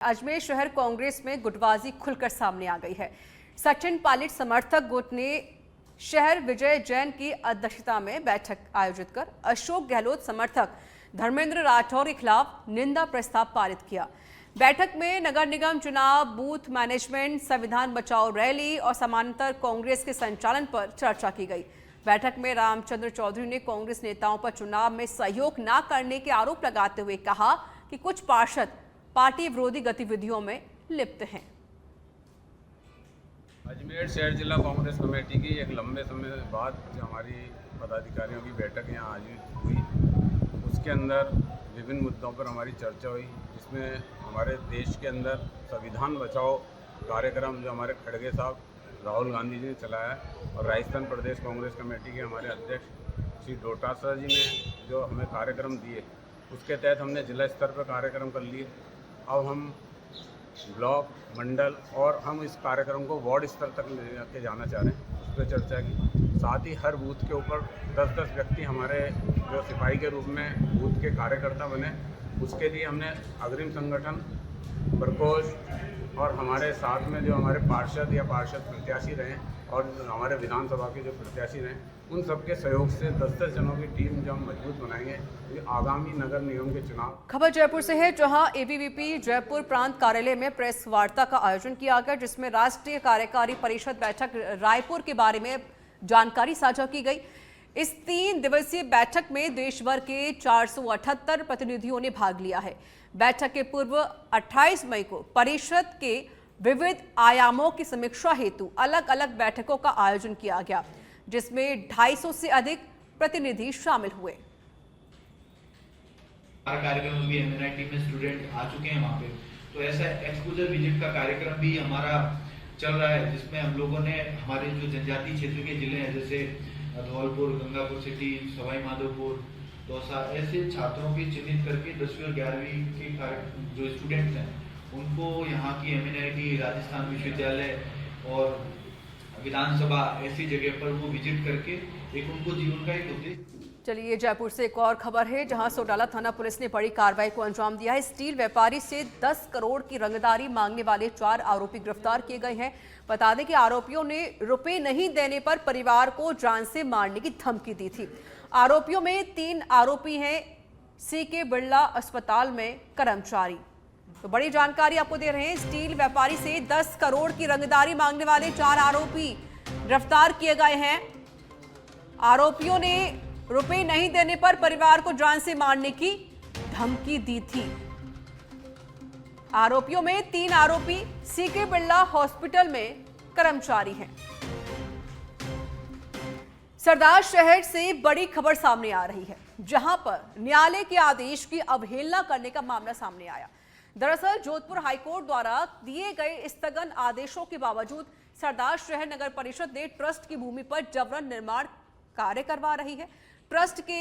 अजमेर शहर कांग्रेस में गुटबाजी खुलकर सामने आ गई है। सचिन पायलट समर्थक गुट ने शहर विजय जैन की अध्यक्षता में बैठक आयोजित कर अशोक गहलोत समर्थक धर्मेंद्र राठौर के खिलाफ निंदा प्रस्ताव पारित किया। बैठक में नगर निगम चुनाव, बूथ मैनेजमेंट, संविधान बचाओ रैली और समानांतर कांग्रेस के संचालन पर चर्चा की गई। बैठक में रामचंद्र चौधरी ने कांग्रेस नेताओं पर चुनाव में सहयोग न करने के आरोप लगाते हुए कहा कि कुछ पार्षद पार्टी विरोधी गतिविधियों में लिप्त हैं। अजमेर शहर जिला कांग्रेस कमेटी की एक लंबे समय बाद जो हमारी पदाधिकारियों की बैठक यहाँ आयोजित हुई, उसके अंदर विभिन्न मुद्दों पर हमारी चर्चा हुई, जिसमें हमारे देश के अंदर संविधान बचाओ कार्यक्रम जो हमारे खड़गे साहब राहुल गांधी जी ने चलाया और राजस्थान प्रदेश कांग्रेस कमेटी के हमारे अध्यक्ष श्री डोटासरा जी ने जो हमें कार्यक्रम दिए, उसके तहत हमने जिला स्तर पर कार्यक्रम कर लिए। अब हम ब्लॉक, मंडल और हम इस कार्यक्रम को वार्ड स्तर तक लेके जाना चाह रहे हैं, उस पर चर्चा की। साथ ही हर बूथ के ऊपर 10-10 व्यक्ति हमारे जो सिपाही के रूप में बूथ के कार्यकर्ता बने, उसके लिए हमने अग्रिम संगठन, प्रकोष्ठ और हमारे साथ में जो हमारे पार्षद या पार्षद प्रत्याशी रहे और हमारे विधानसभा के जो प्रत्याशी रहे, उन सबके सहयोग से 10-10 जनों की टीम जो हम मजबूत बनाएंगे आगामी नगर निगम के चुनाव। खबर जयपुर से है, जहां एबीवीपी जयपुर प्रांत कार्यालय में प्रेस वार्ता का आयोजन किया गया, जिसमें राष्ट्रीय कार्यकारी परिषद बैठक रायपुर के बारे में जानकारी साझा की गई। इस 3 दिवसीय बैठक में देश भर के 478 प्रतिनिधियों ने भाग लिया है। बैठक के पूर्व 28 मई को परिषद के विविध आयामों की समीक्षा हेतु अलग अलग बैठकों का आयोजन किया गया, जिसमें 250 से अधिक प्रतिनिधि शामिल हुए। कार्यक्रम में भी एमएनआईटी में स्टूडेंट आ चुके हैं वहाँ पे, तो ऐसा एक्सपोजर विजिट का कार्यक्रम भी हमारा चल रहा है, जिसमें हम लोगों ने हमारे जो जनजातीय क्षेत्र के जिले हैं जैसे धौलपुर, गंगापुर सिटी, सवाई माधोपुर, दौसा, ऐसे छात्रों की चिन्हित करके 10वीं और 11वीं के जो स्टूडेंट्स हैं उनको यहाँ की एमएनआईटी, राजस्थान विश्वविद्यालय और विधानसभा ऐसी जगह पर वो विजिट करके एक उनको जीवन का एक उद्देश्य। चलिए जयपुर से एक और खबर है, जहां सोडाला थाना पुलिस ने बड़ी कार्रवाई को अंजाम दिया है। स्टील व्यापारी से 10 करोड़ की रंगदारी मांगने वाले 4 आरोपी गिरफ्तार किए गए हैं। बता दें कि आरोपियों ने रुपए नहीं देने पर परिवार को जान से मारने की धमकी दी थी। आरोपियों में 3 आरोपी हैं सीके बिरला अस्पताल में कर्मचारी। तो बड़ी जानकारी आपको दे रहे हैं, स्टील व्यापारी से 10 करोड़ की रंगदारी मांगने वाले 4 आरोपी गिरफ्तार किए गए हैं। आरोपियों ने रुपए नहीं देने पर परिवार को जान से मारने की धमकी दी थी। आरोपियों में 3 आरोपी सीके बिरला हॉस्पिटल में कर्मचारी हैं। सरदार शहर से बड़ी खबर सामने आ रही है, जहां पर न्यायालय के आदेश की अवहेलना करने का मामला सामने आया। दरअसल जोधपुर हाईकोर्ट द्वारा दिए गए स्थगन आदेशों के बावजूद सरदार शहर नगर परिषद ने ट्रस्ट की भूमि पर जबरन निर्माण कार्य करवा रही है। ट्रस्ट के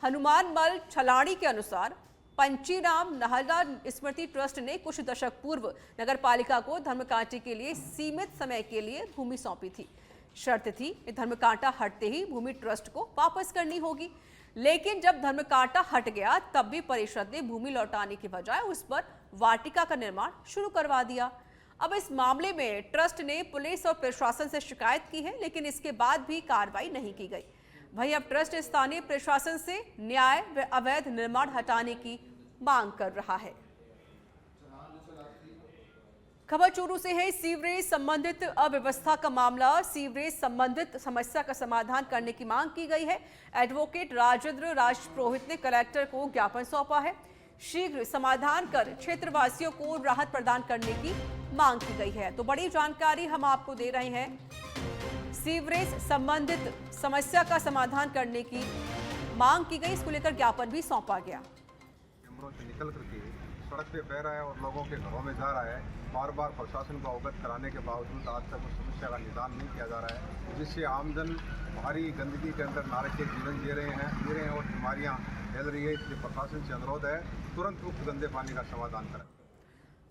हनुमान मल छलाड़ी के अनुसार पंचीराम नाहला स्मृति ट्रस्ट ने कुछ दशक पूर्व नगर पालिका को धर्मकांटे के लिए सीमित समय के लिए भूमि सौंपी थी। शर्त थी कि धर्मकांटा हटते ही भूमि ट्रस्ट को वापस करनी होगी, लेकिन जब धर्मकांटा हट गया तब भी परिषद ने भूमि लौटाने के बजाय उस पर वाटिका का निर्माण शुरू करवा दिया। अब इस मामले में ट्रस्ट ने पुलिस और प्रशासन से शिकायत की है, लेकिन इसके बाद भी कार्रवाई नहीं की गई। वहीं अब ट्रस्ट स्थानीय प्रशासन से न्याय व अवैध निर्माण हटाने की मांग कर रहा है। खबर चूरू से है, सीवरेज संबंधित अव्यवस्था का मामला। सीवरेज संबंधित समस्या का समाधान करने की मांग की गई है। एडवोकेट राजेंद्र राजपुरोहित ने कलेक्टर को ज्ञापन सौंपा है। शीघ्र समाधान कर क्षेत्रवासियों को राहत प्रदान करने की मांग की गई है। तो बड़ी जानकारी हम आपको दे रहे हैं, सीवरेज संबंधित समस्या का समाधान करने की मांग की गई, इसको लेकर ज्ञापन भी सौंपा गया। से निकल करके सड़क पे बह रहा है और लोगों के घरों में जा रहा है। बार बार प्रशासन को अवगत कराने के बावजूद आज तक उस समस्या का निदान नहीं किया जा रहा है, जिससे आमजन भारी गंदगी के अंदर नारकीय जीवन जी रहे हैं और बीमारियाँ फैल रही है। इसलिए प्रशासन से अनुरोध है तुरंत उक्त गंदे पानी का समाधान करें।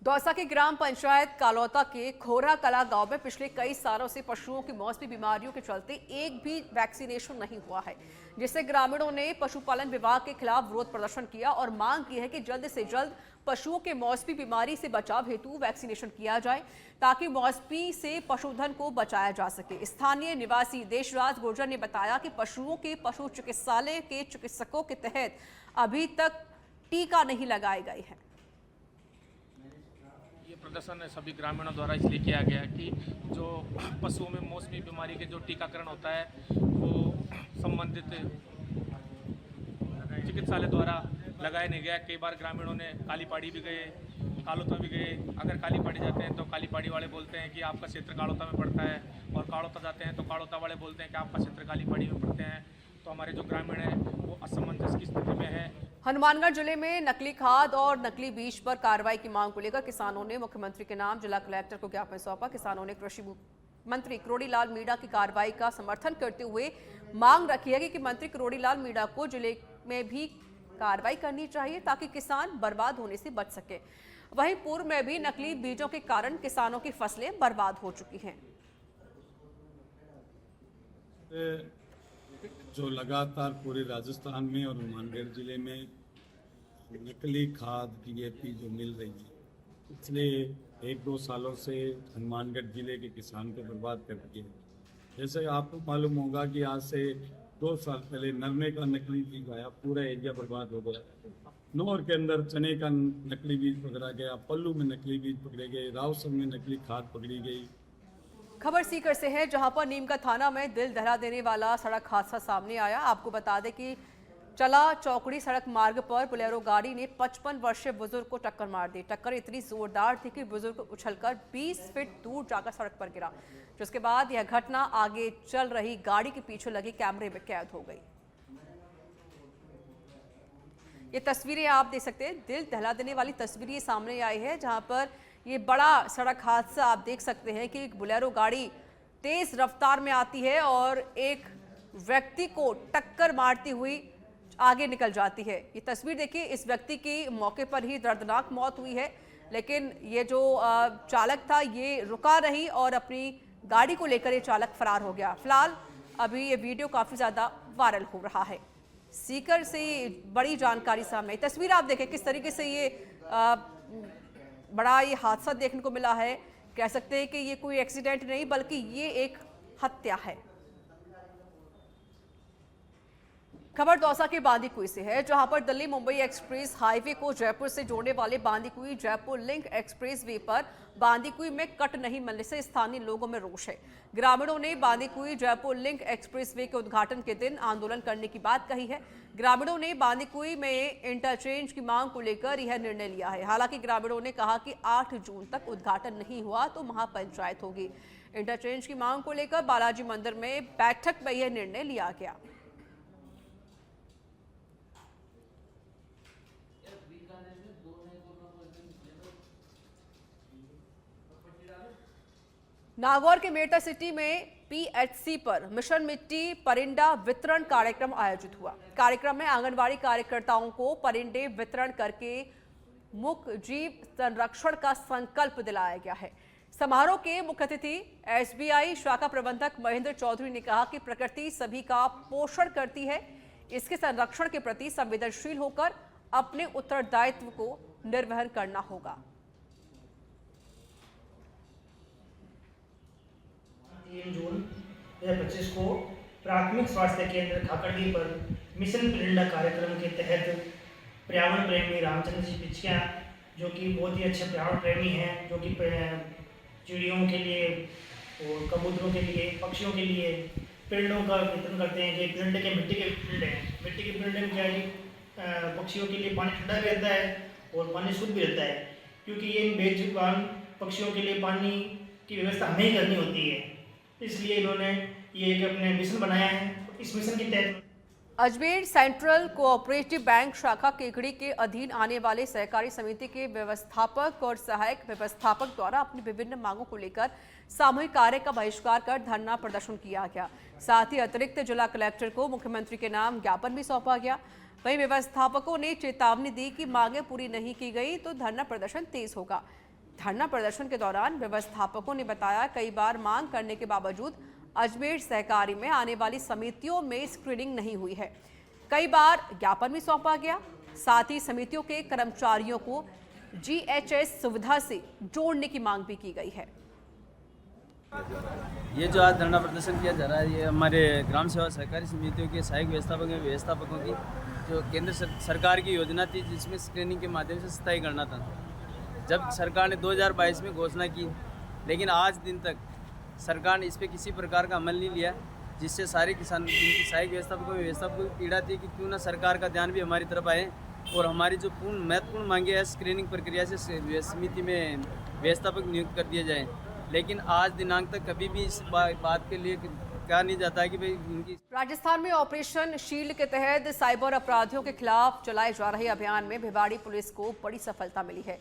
दौसा के ग्राम पंचायत कालौता के खोरा कला गांव में पिछले कई सालों से पशुओं की मौसमी बीमारियों के चलते एक भी वैक्सीनेशन नहीं हुआ है, जिससे ग्रामीणों ने पशुपालन विभाग के खिलाफ विरोध प्रदर्शन किया और मांग की है कि जल्द से जल्द पशुओं के मौसमी बीमारी से बचाव हेतु वैक्सीनेशन किया जाए ताकि मौसमी से पशुधन को बचाया जा सके। स्थानीय निवासी देशराज गुर्जर ने बताया कि पशुओं के पशु चिकित्सालय के चिकित्सकों के तहत अभी तक टीका नहीं लगाए गए हैं। ये प्रदर्शन सभी ग्रामीणों द्वारा इसलिए किया गया कि जो पशुओं में मौसमी बीमारी के जो टीकाकरण होता है वो संबंधित चिकित्सालय द्वारा लगाया नहीं गया। कई बार ग्रामीणों ने कालीपाड़ी भी गए, कालोता भी गए। अगर कालीपाड़ी जाते हैं तो कालीपाड़ी वाले बोलते हैं कि आपका क्षेत्र कालोता में पड़ता है, और कालोता जाते हैं तो कालोता वाले बोलते हैं कि आपका क्षेत्र कालीपाड़ी में पड़ते हैं। तो हमारे जो ग्रामीण हैं वो असमंजस की स्थिति में है। हनुमानगढ़ जिले में नकली खाद और नकली बीज पर कार्रवाई की मांग को लेकर किसानों ने मुख्यमंत्री के नाम जिला कलेक्टर को ज्ञापन सौंपा। किसानों ने कृषि मंत्री करोड़ीलाल मीणा की कार्रवाई का समर्थन करते हुए मांग रखी है कि मंत्री करोड़ीलाल मीणा को जिले में भी कार्रवाई करनी चाहिए ताकि किसान बर्बाद होने से बच सके। वहीं पूर्व में भी नकली बीजों के कारण किसानों की फसलें बर्बाद हो चुकी हैं। जो लगातार पूरे राजस्थान में और हनुमानगढ़ जिले में नकली खाद DAP जो मिल रही है, पिछले 1-2 सालों से हनुमानगढ़ जिले के किसान को बर्बाद कर दिए। जैसे आपको मालूम होगा कि आज से 2 साल पहले नरमे का नकली बीज आया, पूरा एरिया बर्बाद हो गया। नौर के अंदर चने का नकली बीज पकड़ा गया, पल्लू में नकली बीज पकड़े गए, रावसर में नकली खाद पकड़ी गई। खबर सीकर से है, जहां पर नीम का थाना में दिल दहला देने वाला सड़क हादसा सामने आया। आपको बता दें कि चला चौकड़ी सड़क मार्ग पर बोलेरो गाड़ी ने 55 वर्षीय बुजुर्ग को टक्कर मार दी। टक्कर इतनी जोरदार थी कि बुजुर्ग उछलकर 20 फीट दूर जाकर सड़क पर गिरा, जिसके बाद यह घटना आगे चल रही गाड़ी के पीछे लगे कैमरे में कैद हो गई। ये तस्वीरें आप देख सकते हैं, दिल दहला देने वाली तस्वीरें सामने आई है, जहां पर ये बड़ा सड़क हादसा आप देख सकते हैं कि एक बोलेरो गाड़ी तेज रफ्तार में आती है और एक व्यक्ति को टक्कर मारती हुई आगे निकल जाती है। ये तस्वीर देखिए, इस व्यक्ति की मौके पर ही दर्दनाक मौत हुई है, लेकिन ये जो चालक था ये रुका नहीं और अपनी गाड़ी को लेकर ये चालक फरार हो गया। फिलहाल अभी ये वीडियो काफ़ी ज़्यादा वायरल हो रहा है। सीकर से बड़ी जानकारी सामने आई। तस्वीर आप देखें किस तरीके से ये बड़ा ये हादसा देखने को मिला है। कह सकते हैं कि ये कोई एक्सीडेंट नहीं बल्कि ये एक हत्या है। खबर दौसा के बांदीकुई से है, जहां पर दिल्ली मुंबई एक्सप्रेस हाईवे को जयपुर से जोड़ने वाले बांदीकुई जयपुर लिंक एक्सप्रेसवे पर बांदीकुई में कट नहीं मिलने से स्थानीय लोगों में रोष है। ग्रामीणों ने बांदीकुई जयपुर लिंक एक्सप्रेसवे के उद्घाटन के दिन आंदोलन करने की बात कही है। ग्रामीणों ने बांदीकुई में इंटरचेंज की मांग को लेकर यह निर्णय लिया है। हालांकि ग्रामीणों ने कहा कि 8 जून तक उद्घाटन नहीं हुआ तो महापंचायत होगी। इंटरचेंज की मांग को लेकर बालाजी मंदिर में बैठक में यह निर्णय लिया गया। नागौर के मेटा सिटी में PHC पर मिशन मिट्टी परिंडा वितरण कार्यक्रम आयोजित हुआ। कार्यक्रम में आंगनवाड़ी कार्यकर्ताओं को परिंडे वितरण करके मुख्य जीव संरक्षण का संकल्प दिलाया गया है। समारोह के मुख्य अतिथि SBI शाखा प्रबंधक महेंद्र चौधरी ने कहा कि प्रकृति सभी का पोषण करती है, इसके संरक्षण के प्रति संवेदनशील होकर अपने उत्तरदायित्व को निर्वहन करना होगा। 3 जून 2025 को प्राथमिक स्वास्थ्य केंद्र खाकड़गी पर मिशन परिंडा कार्यक्रम के तहत पर्यावरण प्रेमी रामचंद्र जी पिचकिया, जो कि बहुत ही अच्छे पर्यावरण प्रेमी हैं, जो कि चिड़ियों के लिए और कबूतरों के लिए, पक्षियों के लिए पिंडों का वितरण करते हैं। कि पिंड के मिट्टी के पिंड हैं, मिट्टी के पिंड में क्या है कि पक्षियों के लिए पानी ठंडा भी रहता है और पानी शुद्ध भी रहता है, क्योंकि ये बेजुबान पक्षियों के लिए पानी की व्यवस्था हमें ही करनी होती है। इसलिए इन्होंने ये एक अपने मिशन बनाया है। इस मिशन के तहत अजमेर सेंट्रल कोऑपरेटिव बैंक शाखा केकड़ी के अधीन आने वाले सहकारी समिति के व्यवस्थापक और सहायक व्यवस्थापक द्वारा अपनी विभिन्न मांगों को लेकर सामूहिक कार्य का बहिष्कार कर धरना प्रदर्शन किया गया। साथ ही अतिरिक्त जिला कलेक्टर को मुख्यमंत्री के नाम ज्ञापन भी सौंपा गया। वहीं व्यवस्थापकों ने चेतावनी दी कि मांगें पूरी नहीं की गई तो धरना प्रदर्शन तेज होगा। धरना प्रदर्शन के दौरान व्यवस्थापकों ने बताया कई बार मांग करने के बावजूद अजमेर सहकारी में आने वाली समितियों में स्क्रीनिंग नहीं हुई है। कई बार ज्ञापन भी सौंपा गया, साथ ही समितियों के कर्मचारियों को GHS सुविधा से जोड़ने की मांग भी की गई है। ये जो आज धरना प्रदर्शन किया जा रहा है, ये हमारे ग्राम सेवा सहकारी समितियों के सहायक व्यवस्थापकों की जो केंद्र सरकार की योजना थी, जिसमें स्क्रीनिंग के माध्यम से स्थायी करना था। जब सरकार ने 2022 में घोषणा की, लेकिन आज दिन तक सरकार ने इस पर किसी प्रकार का अमल नहीं लिया, जिससे सारे किसान जिनकी सहायक व्यवस्थापकों की पीड़ा थी कि क्यों ना सरकार का ध्यान भी हमारी तरफ आए और हमारी जो महत्वपूर्ण मांगे है स्क्रीनिंग प्रक्रिया से समिति में व्यवस्थापक नियुक्त कर दिए जाएँ। लेकिन आज दिनांक तक कभी भी इस बात के लिए कहा नहीं जाता है कि भाई उनकी। राजस्थान में ऑपरेशन शील्ड के तहत साइबर अपराधियों के खिलाफ चलाए जा रहे अभियान में भिवाड़ी पुलिस को बड़ी सफलता मिली है।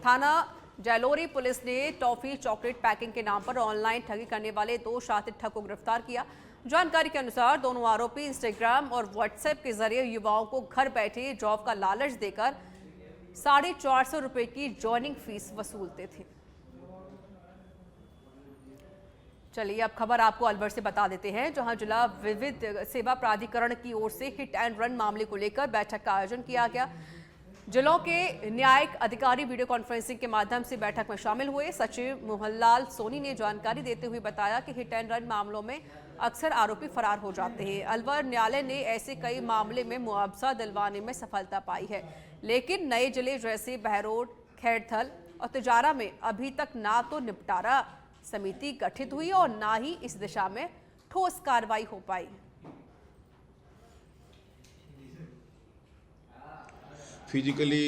थाना जैलोरी पुलिस ने टॉफी चॉकलेट पैकिंग के नाम पर ऑनलाइन ठगी करने वाले 2 शातिर ठग को गिरफ्तार किया। जानकारी के अनुसार दोनों आरोपी इंस्टाग्राम और व्हाट्सएप के जरिए युवाओं को घर बैठे जॉब का लालच देकर 450 रुपए की ज्वाइनिंग फीस वसूलते थे। चलिए अब खबर आपको अलवर से बता देते हैं, जहां जिला विविध सेवा प्राधिकरण की ओर से हिट एंड रन मामले को लेकर बैठक का आयोजन किया गया। जिलों के न्यायिक अधिकारी वीडियो कॉन्फ्रेंसिंग के माध्यम से बैठक में शामिल हुए। सचिव मोहनलाल सोनी ने जानकारी देते हुए बताया कि हिट एंड रन मामलों में अक्सर आरोपी फरार हो जाते हैं। अलवर न्यायालय ने ऐसे कई मामले में मुआवजा दिलवाने में सफलता पाई है, लेकिन नए जिले जैसे बहरोड, खैरथल और तिजारा में अभी तक ना तो निपटारा समिति गठित हुई और ना ही इस दिशा में ठोस कार्रवाई हो पाई। फिजिकली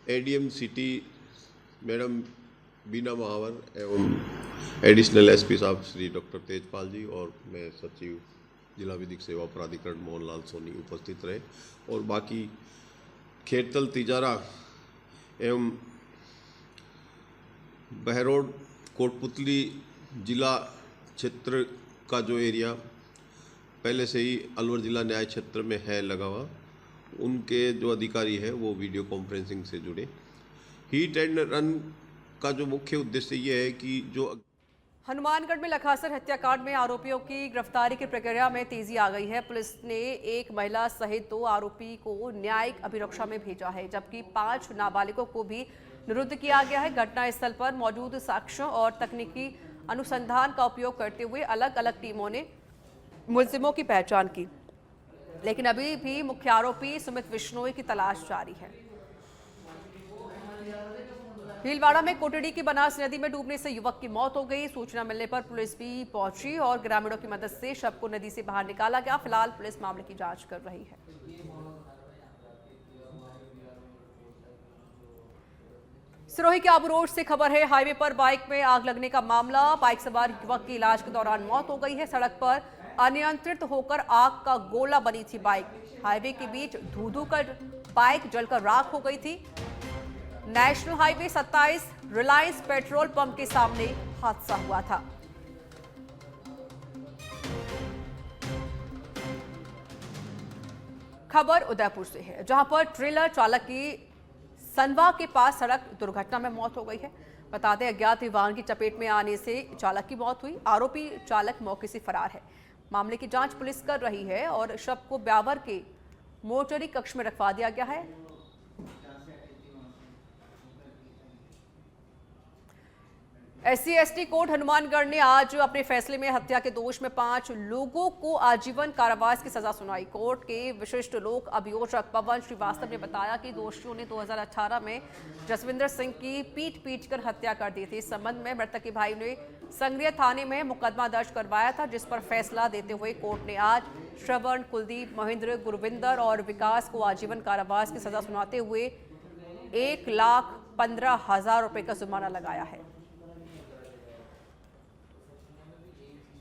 ADM सिटी मैडम बीना महावर एवं एडिशनल SP साहब श्री डॉक्टर तेजपाल जी और मैं सचिव जिला विधिक सेवा प्राधिकरण मोहनलाल सोनी उपस्थित रहे और बाकी खेरतल, तिजारा एवं बहरोड, कोटपुतली जिला क्षेत्र का जो एरिया पहले से ही अलवर जिला न्याय क्षेत्र में है लगा हुआ, उनके जो अधिकारी है वो वीडियो कॉन्फ्रेंसिंग से जुड़े। हीट एंड रन का जो मुख्य उद्देश्य ये है कि जो हनुमानगढ़ में लखासर हत्याकांड में आरोपियों की गिरफ्तारी की प्रक्रिया में तेजी आ गई है। पुलिस ने एक महिला सहित 2 आरोपी को न्यायिक अभिरक्षा में भेजा है, जबकि 5 नाबालिगों को भी निरुद्ध किया गया है। घटनास्थल पर मौजूद साक्ष्यों और तकनीकी अनुसंधान का उपयोग करते हुए अलग अलग टीमों ने मुलजिमों की पहचान की, लेकिन अभी भी मुख्य आरोपी सुमित विश्नोई की तलाश जारी है। भीलवाड़ा में कोटड़ी की बनास नदी में डूबने से युवक की मौत हो गई। सूचना मिलने पर पुलिस भी पहुंची और ग्रामीणों की मदद से शव को नदी से बाहर निकाला गया। फिलहाल पुलिस मामले की जांच कर रही है। सिरोही के आबू रोड से खबर है, हाईवे पर बाइक में आग लगने का मामला। बाइक सवार युवक की इलाज के दौरान मौत हो गई है। सड़क पर अनियंत्रित होकर आग का गोला बनी थी बाइक। हाईवे के बीच धू-धू कर बाइक जलकर राख हो गई थी। National highway 27 Reliance petrol pump के सामने हादसा हुआ था। खबर उदयपुर से है, जहां पर ट्रेलर चालक की सनवा के पास सड़क दुर्घटना में मौत हो गई है। बता दें, अज्ञात वाहन की चपेट में आने से चालक की मौत हुई। आरोपी चालक मौके से फरार है। मामले की जांच पुलिस कर रही है और शव को ब्यावर के मोर्चरी कक्ष में रखवा दिया गया है। SC/ST कोर्ट हनुमानगढ़ ने आज अपने फैसले में हत्या के दोष में 5 लोगों को आजीवन कारावास की सजा सुनाई। कोर्ट के विशिष्ट लोक अभियोजक पवन श्रीवास्तव ने बताया कि दोषियों ने 2018 में जसविंदर सिंह की पीट कर हत्या कर दी थी। इस संबंध में मृतक के भाई ने संग्रिया थाने में मुकदमा दर्ज करवाया था, जिस पर फैसला देते हुए कोर्ट ने आज श्रवण, कुलदीप, महेंद्र, गुरविंदर और विकास को आजीवन कारावास की सजा सुनाते हुए 1,15,000 रुपए का जुर्माना लगाया है।